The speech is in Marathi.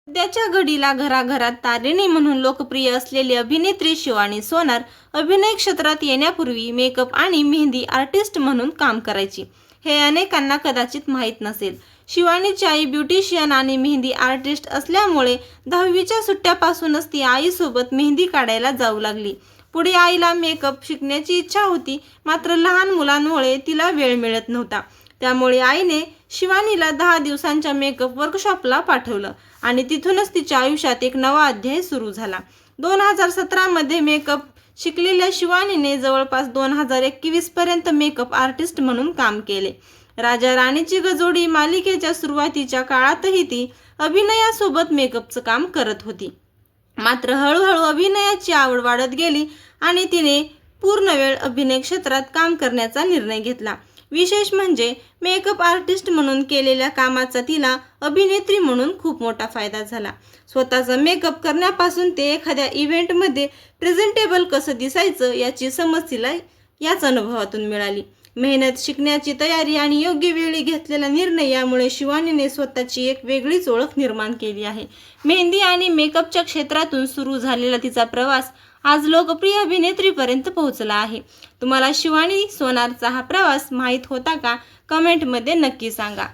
सध्याच्या घडीला घराघरात तारिणी म्हणून लोकप्रिय असलेली अभिनेत्री शिवानी सोनार अभिनय क्षेत्रात येण्यापूर्वी मेकअप आणि मेहंदी आर्टिस्ट म्हणून काम करायची. हे अनेकांना कदाचित माहीत नसेल. शिवानीची आई ब्युटिशियन आणि मेहंदी आर्टिस्ट असल्यामुळे 10वीच्या सुट्ट्यापासूनच ती आईसोबत मेहंदी काढायला जाऊ लागली. पुढे आईला मेकअप शिकण्याची इच्छा होती, मात्र लहान मुलांमुळे तिला वेळ मिळत नव्हता. त्यामुळे आईने शिवानीला 10 दिवसांच्या मेकअप वर्कशॉपला पाठवलं आणि तिथूनच तिच्या आयुष्यात एक नवा अध्याय सुरू झाला. 2017 मध्ये मेकअप शिकलेल्या शिवानीने जवळपास 2021 पर्यंत मेकअप आर्टिस्ट म्हणून काम केले. राजा राणीची गजोडी मालिकेच्या सुरुवातीच्या काळातही ती अभिनयासोबत मेकअपचं काम करत होती. मात्र हळूहळू अभिनयाची आवड वाढत गेली आणि तिने पूर्णवेळ अभिनय क्षेत्रात काम करण्याचा निर्णय घेतला. विशेष म्हणजे मेकअप आर्टिस्ट म्हणून केलेल्या कामाचा तिला अभिनेत्री म्हणून खूप मोठा फायदा झाला. स्वतःचा मेकअप करण्यापासून ते एखाद्या इव्हेंटमध्ये प्रेझेंटेबल कसं दिसायचं याची समज तिला याच अनुभवातून मिळाली. मेहनत, शिकण्याची तयारी आणि योग्य वेळी घेतलेला निर्णय यामुळे शिवानीने स्वतःची एक वेगळीच ओळख निर्माण केली आहे. मेहंदी आणि मेकअपच्या क्षेत्रातून सुरू झालेला तिचा प्रवास आज लोकप्रिय अभिनेत्रीपर्यंत पोहोचला आहे. तुम्हाला शिवानी सोनारचा हा प्रवास माहीत होता का? कमेंटमध्ये नक्की सांगा.